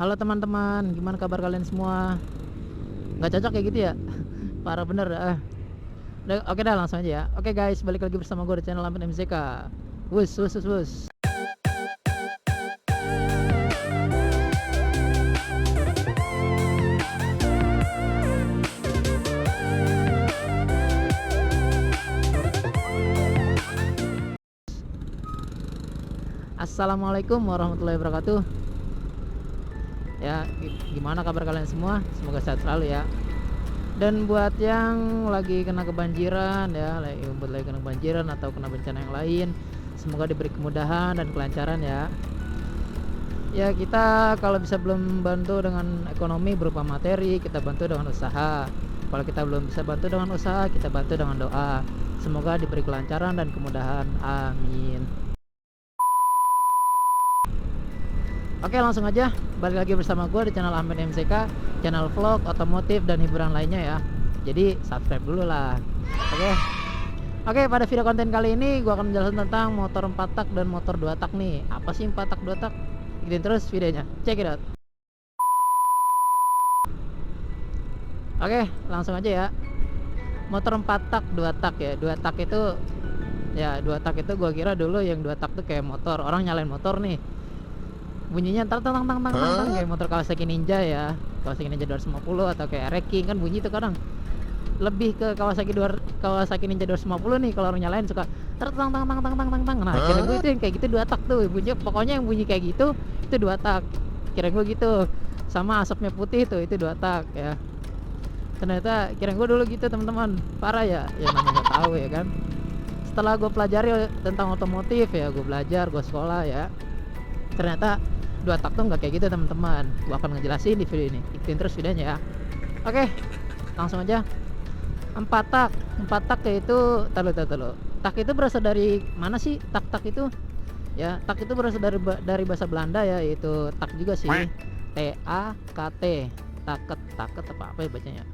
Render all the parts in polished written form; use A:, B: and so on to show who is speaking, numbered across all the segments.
A: Halo teman-teman, gimana kabar kalian semua? Nggak cocok kayak gitu ya? Parah bener. Oke dah, langsung aja ya. Oke guys, balik lagi bersama gue di channel Lampin MZK. Wus, wus, wus, wus. Assalamualaikum warahmatullahi wabarakatuh. Ya, gimana kabar kalian semua? Semoga sehat selalu ya. Dan buat yang lagi kena kebanjiran ya, buat lagi kena kebanjiran atau kena bencana yang lain, semoga diberi kemudahan dan kelancaran ya. Ya, kita kalau bisa belum bantu dengan ekonomi berupa materi, kita bantu dengan usaha. Kalau kita belum bisa bantu dengan usaha, kita bantu dengan doa. Semoga diberi kelancaran dan kemudahan. Amin. Oke, langsung aja balik lagi bersama gue di channel Ahmed MZK, channel vlog, otomotif, dan hiburan lainnya ya. Jadi subscribe dulu lah. Oke, pada video konten kali ini gue akan menjelaskan tentang motor 4 tak dan motor 2 tak nih. Apa sih 4 tak 2 tak? Ikutin terus videonya, check it out. Oke, langsung aja ya. Motor 4 tak 2 tak ya. 2 tak itu ya, 2 tak itu gue kira dulu yang 2 tak tuh kayak motor, orang nyalain motor nih, bunyinya tang tang tang tang tang kayak motor Kawasaki Ninja ya, Kawasaki Ninja 250 atau kayak Wrecking kan bunyi itu kadang. Lebih ke Kawasaki Ninja 250 nih, kalau orang nyalain suka tang tang tang tang tang tang tang. Nah, kira gue itu yang kayak gitu 2 tak tuh bunyi, pokoknya yang bunyi kayak gitu itu 2 tak. Kira gue gitu. Sama asapnya putih tuh itu 2 tak ya. Ternyata kira gue dulu gitu teman-teman. Parah ya, ya namanya tahu ya kan. Setelah gue pelajari tentang otomotif ya, gue belajar, gue sekolah ya, ternyata 2 tak tuh nggak kayak gitu teman-teman. Gua akan ngejelasin di video ini, ikutin terus videonya ya. Oke, langsung aja. 4 tak, 4 tak yaitu tahu. Tak itu berasal dari mana sih? Tak itu ya, tak itu berasal dari bahasa Belanda ya, yaitu tak juga sih, TAKT, taket apa ya bacanya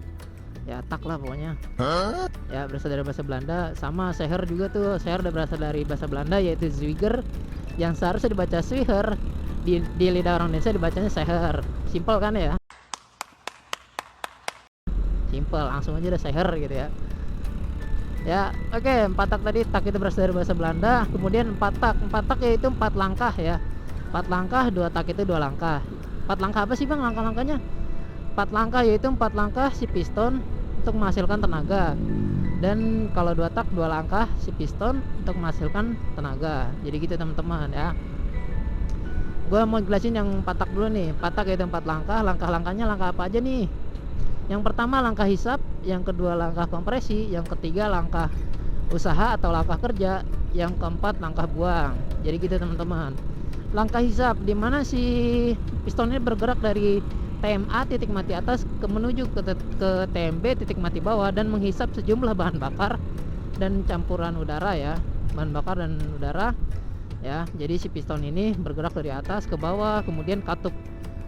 A: ya, tak lah pokoknya ya, berasal dari bahasa Belanda. Sama seher juga tuh, seher udah berasal dari bahasa Belanda yaitu zwiger, yang seharusnya dibaca swiher, di lidah orang Indonesia dibacanya seher. Simpel kan ya, simpel, langsung aja udah seher gitu ya. Ya, oke, 4 tak tadi, tak itu berasal dari bahasa Belanda. Kemudian 4 tak yaitu 4 langkah ya, 4 langkah. 2 tak itu 2 langkah. 4 langkah apa sih bang langkah-langkahnya? 4 langkah yaitu 4 langkah si piston untuk menghasilkan tenaga, dan kalau 2 tak 2 langkah si piston untuk menghasilkan tenaga. Jadi gitu teman-teman ya. Gue mau jelasin yang 4 tak dulu nih. 4 tak yaitu 4 langkah. Langkah-langkahnya langkah apa aja nih? Yang pertama langkah hisap, yang kedua langkah kompresi, yang ketiga langkah usaha atau langkah kerja, yang keempat langkah buang. Jadi gitu teman-teman. Langkah hisap, dimana si piston ini bergerak dari TMA titik mati atas menuju ke TMB titik mati bawah dan menghisap sejumlah bahan bakar dan campuran udara ya, bahan bakar dan udara ya. Jadi si piston ini bergerak dari atas ke bawah, kemudian katup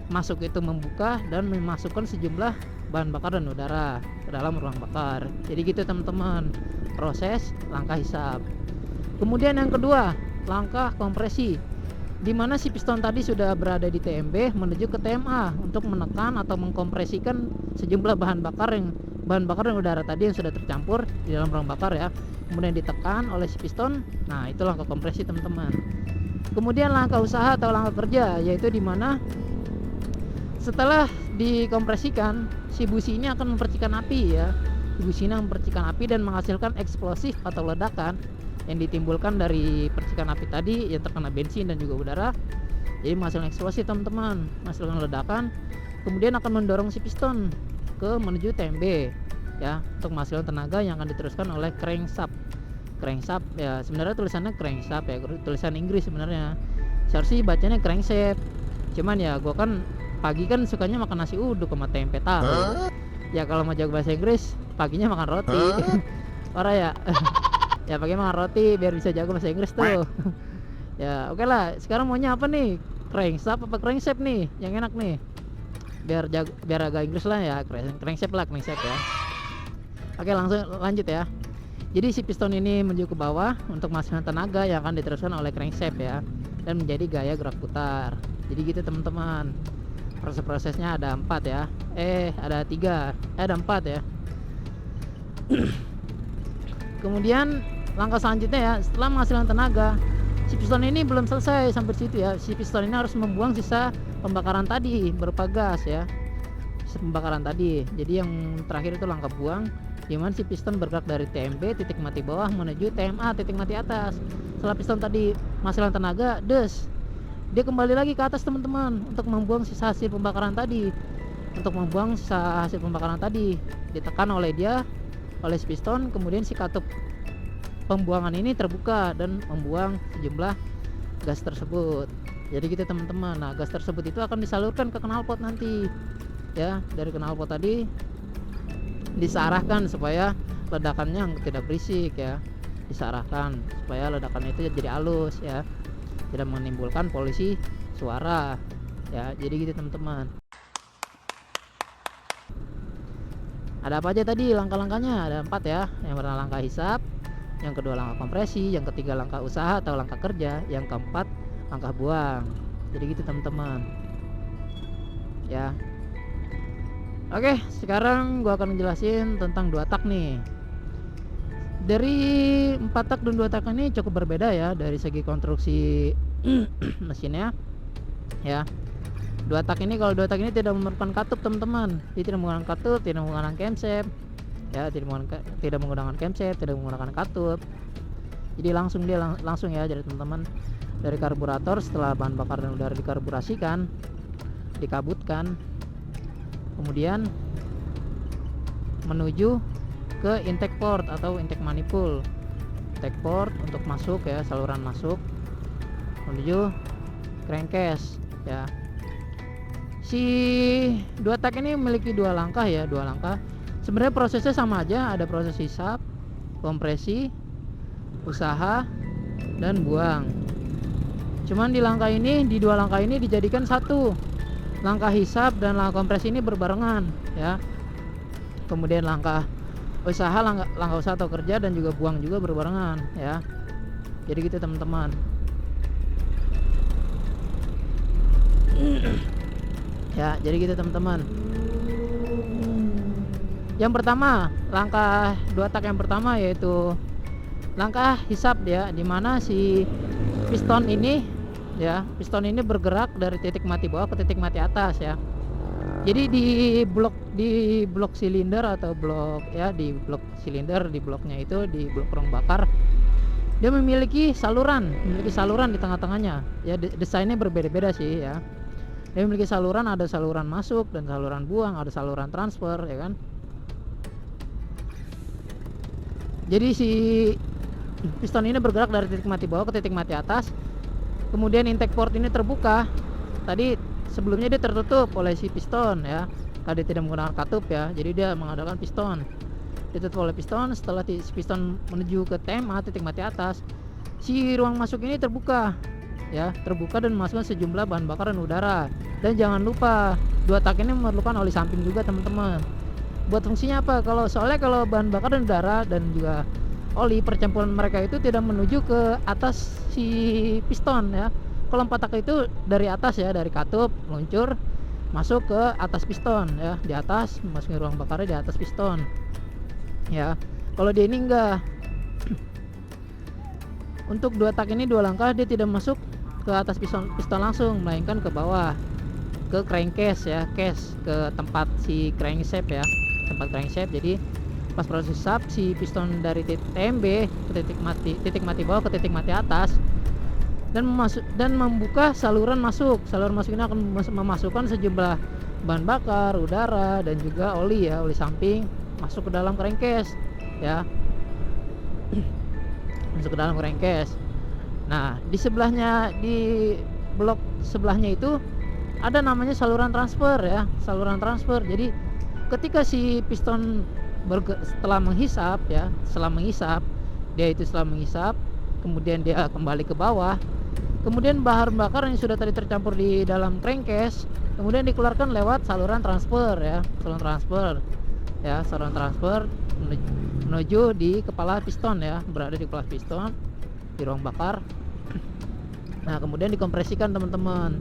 A: masuk itu membuka dan memasukkan sejumlah bahan bakar dan udara ke dalam ruang bakar. Jadi gitu teman-teman, proses langkah hisap. Kemudian yang kedua, langkah kompresi, di mana si piston tadi sudah berada di TMB menuju ke TMA untuk menekan atau mengkompresikan sejumlah bahan bakar dan udara tadi yang sudah tercampur di dalam ruang bakar ya, kemudian ditekan oleh si piston. Nah, itu langkah kompresi teman-teman. Kemudian langkah usaha atau langkah kerja, yaitu di mana setelah dikompresikan, si busi ini akan mempercikan api ya. Busi ini mempercikan api dan menghasilkan eksplosif atau ledakan yang ditimbulkan dari percikan api tadi yang terkena bensin dan juga udara. Jadi menghasilkan eksplosif teman-teman, menghasilkan ledakan, kemudian akan mendorong si piston ke menuju TMB ya, untuk menghasilkan tenaga yang akan diteruskan oleh crankshaft. Crankshaft ya, sebenarnya tulisannya crankshaft ya, tulisan Inggris sebenarnya. Seharusnya bacanya crankshaft. Cuman ya gua kan pagi kan sukanya makan nasi uduk sama tempe tahu. Ya kalau mau jago bahasa Inggris, paginya makan roti. Parah ya. Ya pakai makan roti biar bisa jago bahasa Inggris tuh. Ya oke lah, sekarang maunya apa nih? Crankshaft apa crankshaft nih yang enak nih? Biar agak Inggris lah ya, crankshaft ya. Oke, langsung lanjut ya. Jadi si piston ini menuju ke bawah untuk menghasilkan tenaga yang akan diteruskan oleh crankshaft ya, dan menjadi gaya gerak putar. Jadi gitu teman-teman. Proses-prosesnya ada 4 ya, ada 3, ada 4 ya. Kemudian langkah selanjutnya ya, setelah menghasilkan tenaga, si piston ini belum selesai sampai situ ya. Si piston ini harus membuang sisa pembakaran tadi berupa gas ya, sisa pembakaran tadi. Jadi yang terakhir itu langkah buang, di mana si piston bergerak dari TMB titik mati bawah menuju TMA titik mati atas. Setelah piston tadi menghasilkan tenaga, dia kembali lagi ke atas teman-teman untuk membuang sisa hasil pembakaran tadi. Untuk membuang sisa hasil pembakaran tadi ditekan oleh si piston, kemudian si katup pembuangan ini terbuka dan membuang sejumlah gas tersebut. Jadi gitu teman-teman. Nah, gas tersebut itu akan disalurkan ke knalpot nanti ya. Dari knalpot tadi disarahkan supaya ledakannya tidak berisik ya, disarahkan supaya ledakannya itu jadi halus ya, tidak menimbulkan polusi suara ya. Jadi gitu teman-teman. Ada apa aja tadi langkah-langkahnya? Ada 4 ya. Yang pertama langkah hisap, yang kedua langkah kompresi, yang ketiga langkah usaha atau langkah kerja, yang keempat langkah buang. Jadi gitu teman-teman ya. Oke, sekarang gua akan menjelasin tentang 2 tak nih. Dari 4 tak dan 2 tak ini cukup berbeda ya dari segi konstruksi mesinnya ya. 2 tak ini, kalau 2 tak ini tidak memerlukan katup teman-teman. Dia tidak menggunakan katup, tidak menggunakan camshaft ya, tidak menggunakan camshaft, tidak menggunakan katup. Jadi langsung ya, jadi teman-teman, dari karburator setelah bahan bakar dan udara dikarburasikan, dikabutkan, kemudian menuju ke intake port atau intake manifold. Intake port untuk masuk ya, saluran masuk menuju crankcase ya. Si 2 tak ini memiliki 2 langkah ya, 2 langkah. Sebenarnya prosesnya sama aja, ada proses hisap, kompresi, usaha, dan buang. Cuman di 2 langkah ini dijadikan satu. Langkah hisap dan langkah kompresi ini berbarengan ya. Kemudian langkah usaha atau kerja dan juga buang juga berbarengan ya. Jadi gitu teman-teman. Ya, jadi gitu teman-teman. Yang pertama, langkah 2 tak yang pertama yaitu langkah hisap ya, dimana si piston ini bergerak dari titik mati bawah ke titik mati atas ya. Jadi di blok silinder atau di bloknya itu, di blok ruang bakar, dia memiliki saluran di tengah-tengahnya ya. Desainnya berbeda-beda sih ya. Dia memiliki saluran, ada saluran masuk dan saluran buang, ada saluran transfer ya kan. Jadi si piston ini bergerak dari titik mati bawah ke titik mati atas. Kemudian intake port ini terbuka. Tadi sebelumnya dia tertutup oleh si piston ya, karena dia tidak menggunakan katup ya. Jadi dia mengandalkan piston. Ditutup oleh piston. Setelah si piston menuju ke TMA titik mati atas, si ruang masuk ini terbuka ya, dan memasukkan sejumlah bahan bakar dan udara. Dan jangan lupa 2 tak ini memerlukan oli samping juga teman-teman. Buat fungsinya apa? Soalnya kalau bahan bakar dan udara dan juga oli, percampuran mereka itu tidak menuju ke atas si piston ya. Kalau 4 tak itu dari atas ya, dari katup meluncur masuk ke atas piston ya, di atas, masukin ruang bakarnya di atas piston ya. Kalau dia ini enggak. Untuk 2 tak ini 2 langkah, dia tidak masuk ke atas piston langsung, melainkan ke bawah, ke crankcase ya, ke tempat si crankshaft ya, tempat crankshaft. Jadi pas proses hisap, si piston dari titik TMB ke titik mati bawah ke titik mati atas, dan membuka saluran masuk. Saluran masuk ini akan memasukkan sejumlah bahan bakar, udara, dan juga oli ya, oli samping masuk ke dalam crankcase ya. Masuk ke dalam crankcase. Nah, di blok sebelahnya itu ada namanya saluran transfer ya, saluran transfer. Jadi ketika si piston setelah menghisap, kemudian dia kembali ke bawah, kemudian bahan bakar yang sudah tadi tercampur di dalam crankcase kemudian dikeluarkan lewat saluran transfer ya, saluran transfer menuju di kepala piston ya, berada di kepala piston di ruang bakar. Nah, kemudian dikompresikan teman-teman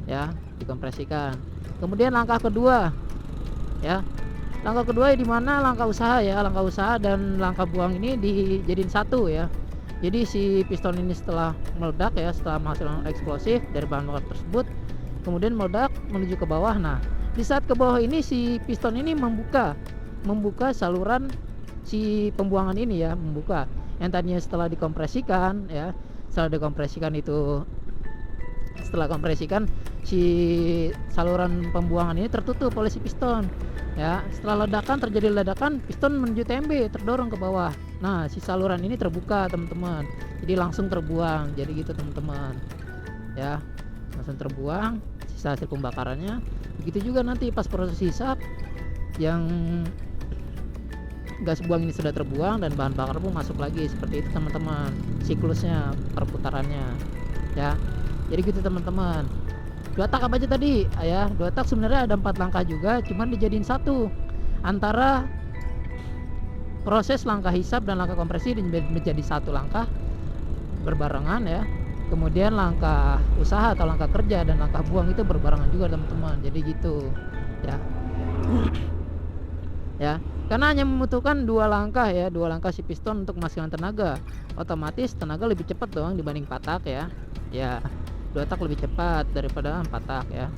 A: ya, dikompresikan. Kemudian langkah kedua, ya, langkah kedua di mana langkah usaha ya, langkah usaha dan langkah buang ini dijadiin satu ya. Jadi si piston ini setelah meledak ya, setelah menghasilkan eksplosif dari bahan bakar tersebut, kemudian meledak menuju ke bawah. Nah, di saat ke bawah ini si piston ini membuka saluran si pembuangan ini ya, membuka yang tadinya setelah dikompresikan ya, setelah kompresikan si saluran pembuangan ini tertutup oleh si piston ya. Setelah terjadi ledakan, piston menuju TMB terdorong ke bawah. Nah, si saluran ini terbuka teman-teman, jadi langsung terbuang. Jadi gitu teman-teman ya, langsung terbuang sisa hasil pembakarannya. Begitu juga nanti pas proses hisap, yang gas buang ini sudah terbuang dan bahan bakar pun masuk lagi. Seperti itu teman-teman siklusnya, perputarannya ya. Jadi gitu teman-teman. 2 tak apa aja tadi ya? 2 tak sebenarnya ada 4 langkah juga, cuman dijadiin satu. Antara proses langkah hisap dan langkah kompresi menjadi satu langkah berbarengan ya. Kemudian langkah usaha atau langkah kerja dan langkah buang itu berbarengan juga teman-teman. Jadi gitu ya. Ya, karena hanya membutuhkan 2 langkah ya, 2 langkah si piston untuk menghasilkan tenaga. Otomatis tenaga lebih cepat dong dibanding 4 tak ya. Ya, 2 tak lebih cepat daripada 4 tak ya.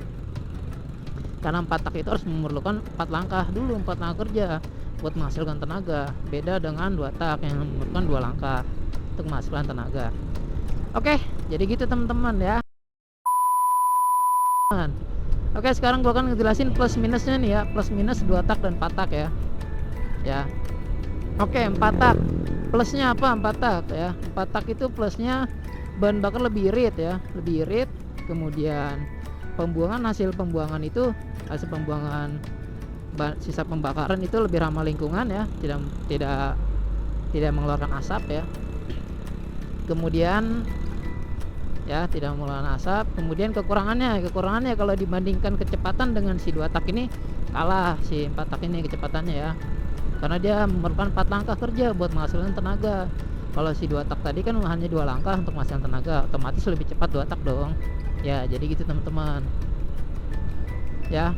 A: Karena 4 tak itu harus memerlukan 4 langkah dulu, 4 langkah kerja buat menghasilkan tenaga. Beda dengan 2 tak yang memerlukan 2 langkah untuk menghasilkan tenaga. Oke, jadi gitu teman-teman ya. Oke, sekarang gua akan ngejelasin plus minusnya nih ya, plus minus 2 tak dan 4 tak ya. Ya. Oke, 4 tak. Plusnya apa 4 tak ya? 4 tak itu plusnya bahan bakar lebih irit ya, lebih irit. Kemudian hasil pembuangan itu, hasil pembuangan sisa pembakaran itu lebih ramah lingkungan ya, tidak mengeluarkan asap ya. Kemudian ya, tidak mengeluarkan asap. Kemudian kekurangannya kalau dibandingkan kecepatan dengan si 2 tak ini, kalah si 4 tak ini kecepatannya ya, karena dia memerlukan 4 langkah kerja buat menghasilkan tenaga. Kalau si 2 tak tadi kan hanya 2 langkah untuk menghasilkan tenaga, otomatis lebih cepat 2 tak dong ya. Jadi gitu teman-teman ya.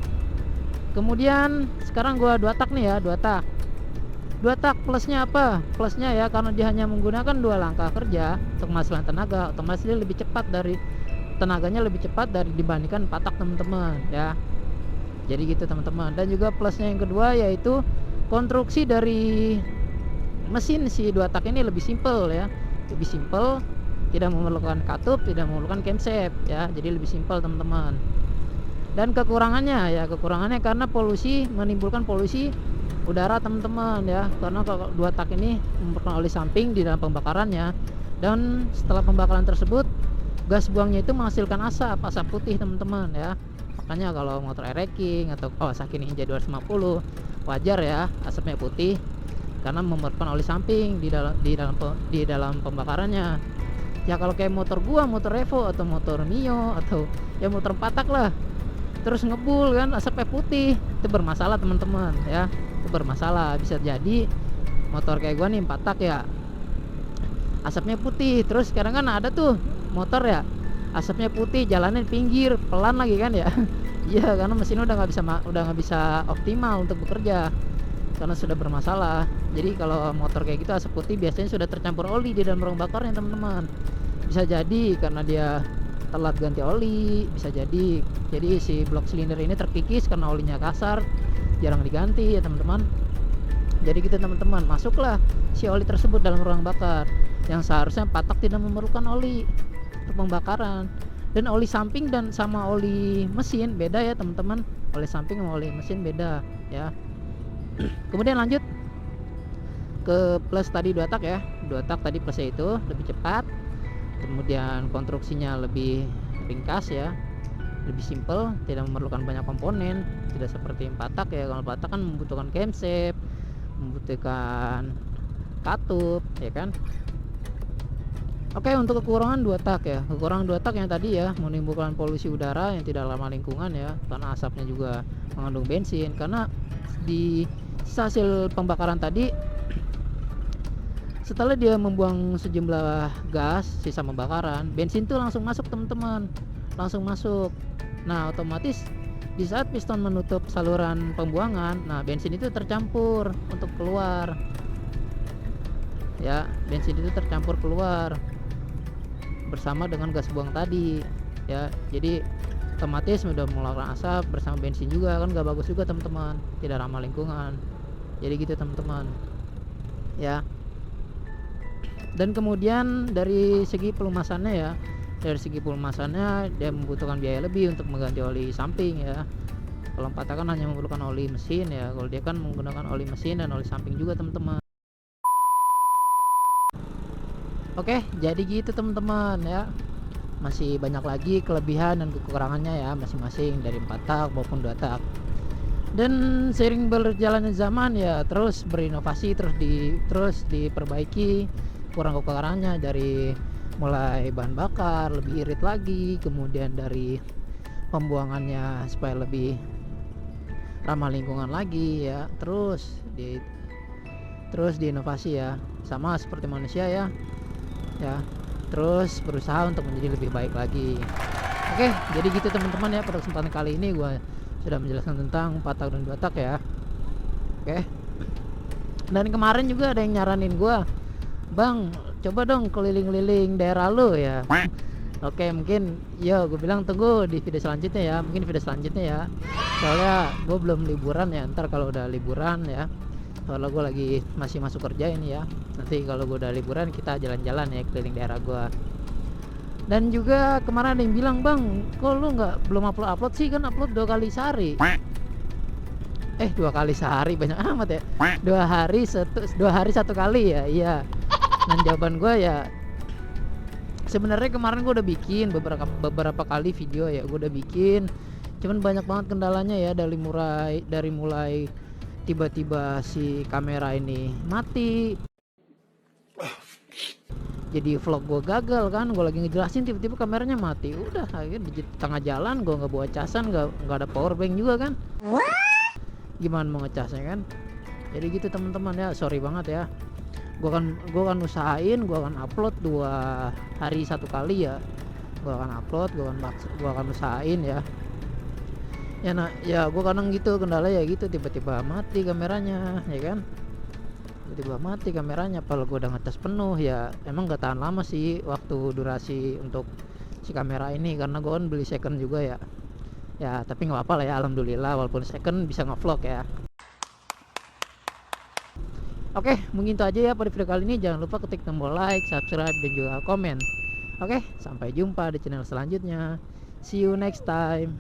A: Kemudian sekarang gua 2 tak nih ya, 2 tak. 2 tak plusnya apa? Plusnya ya, karena dia hanya menggunakan 2 langkah kerja untuk menghasilkan tenaga, otomatis dia lebih cepat tenaganya lebih cepat dibandingkan 4 tak teman-teman ya. Jadi gitu teman-teman. Dan juga plusnya yang kedua yaitu konstruksi dari mesin si 2 tak ini lebih simpel ya, lebih simpel, tidak memerlukan katup, tidak memerlukan camshaft ya. Jadi lebih simpel teman-teman. Dan kekurangannya karena menimbulkan polusi udara teman-teman ya, karena kalau 2 tak ini memerlukan oli samping di dalam pembakarannya, dan setelah pembakaran tersebut gas buangnya itu menghasilkan asap putih teman-teman ya. Makanya kalau motor air-racking atau Kawasaki Ninja 250 wajar ya asapnya putih, karena memerlukan oli samping di dalam pembakarannya. Ya kalau kayak motor Revo atau motor Mio atau ya motor 4 tak lah, terus ngebul kan asapnya putih, itu bermasalah teman-teman ya. Itu bermasalah. Bisa jadi motor kayak gua nih 4 tak ya, asapnya putih. Terus sekarang kan ada tuh motor ya asapnya putih, jalannya pinggir pelan lagi kan ya. Iya, karena mesinnya udah nggak bisa optimal untuk bekerja karena sudah bermasalah. Jadi kalau motor kayak gitu asap putih biasanya sudah tercampur oli di dalam rong bakarnya teman-teman. Bisa jadi karena dia telat ganti oli, bisa jadi si blok silinder ini terkikis karena olinya kasar, jarang diganti ya teman-teman. Jadi gitu teman-teman, masuklah si oli tersebut dalam ruang bakar yang seharusnya 4 tak tidak memerlukan oli untuk pembakaran. Dan oli samping dan sama oli mesin beda ya teman-teman, oli samping sama oli mesin beda ya. Kemudian lanjut ke plus tadi 2 tak ya. 2 tak tadi plusnya itu lebih cepat, kemudian konstruksinya lebih ringkas ya, lebih simpel, tidak memerlukan banyak komponen, tidak seperti 4 tak ya. Kalau 4 tak kan membutuhkan camshaft, membutuhkan katup ya kan. Oke, untuk kekurangan 2 tak ya, kekurangan 2 tak yang tadi ya, menimbulkan polusi udara yang tidak ramah lingkungan ya, karena asapnya juga mengandung bensin. Karena di hasil pembakaran tadi, setelah dia membuang sejumlah gas sisa pembakaran, bensin tuh langsung masuk teman-teman, langsung masuk. Nah otomatis Di saat piston menutup saluran pembuangan, nah bensin itu tercampur untuk keluar. Ya, bensin itu tercampur keluar bersama dengan gas buang tadi. Ya, jadi otomatis udah mengeluarkan asap bersama bensin juga, kan gak bagus juga teman-teman, tidak ramah lingkungan. Jadi gitu teman-teman. Ya. Dan kemudian dari segi pelumasannya ya, dia membutuhkan biaya lebih untuk mengganti oli samping ya. Kalau Empattak kan hanya memerlukan oli mesin ya, kalau dia kan menggunakan oli mesin dan oli samping juga teman-teman. Oke, jadi gitu teman-teman ya. Masih banyak lagi kelebihan dan kekurangannya ya masing-masing dari Empattak maupun 2 tak. Dan seiring berjalannya zaman ya terus berinovasi, terus diperbaiki kurang-kekurangannya, dari mulai bahan bakar lebih irit lagi, kemudian dari pembuangannya supaya lebih ramah lingkungan lagi ya, terus diinovasi ya, sama seperti manusia ya, terus berusaha untuk menjadi lebih baik lagi. Oke, jadi gitu teman-teman ya, pada kesempatan kali ini gue sudah menjelaskan tentang 4 tak dan 2 tak ya. Oke. Dan kemarin juga ada yang nyaranin gue, Bang, coba dong keliling-keliling daerah lu ya. Oke, mungkin yo gue bilang tunggu di video selanjutnya ya, mungkin di video selanjutnya ya. Soalnya gue belum liburan ya, ntar kalau udah liburan ya, soalnya gue lagi masih masuk kerja ini ya, nanti kalau gue udah liburan kita jalan-jalan ya keliling daerah gue. Dan juga kemarin ada yang bilang, Bang, kok lu belum upload sih, kan upload 2 kali sehari. 2 kali sehari banyak amat ya. 2 hari 1 kali ya. Iya. Dan jawaban gue ya, sebenarnya kemarin gue udah bikin beberapa kali video ya, gue udah bikin, cuman banyak banget kendalanya ya, dari mulai tiba-tiba si kamera ini mati, jadi vlog gue gagal kan, gue lagi ngejelasin tiba-tiba kameranya mati, udah akhirnya di tengah jalan gue nggak bawa casan, nggak ada power bank juga kan, gimana mau ngecasnya kan. Jadi gitu teman-teman ya, sorry banget ya. Gue kan usahain, gue akan upload 2 hari 1 kali ya, gue akan usahain ya. Ya gue kadang gitu kendala ya gitu, tiba-tiba mati kameranya ya kan, kalau gue udah ngecas penuh ya emang gak tahan lama sih waktu durasi untuk si kamera ini, karena gue kan beli second juga ya tapi nggak apa-apa lah ya, alhamdulillah walaupun second bisa ngevlog ya. Oke, mungkin itu aja ya pada video kali ini. Jangan lupa ketik tombol like, subscribe, dan juga komen. Oke, sampai jumpa di channel selanjutnya. See you next time.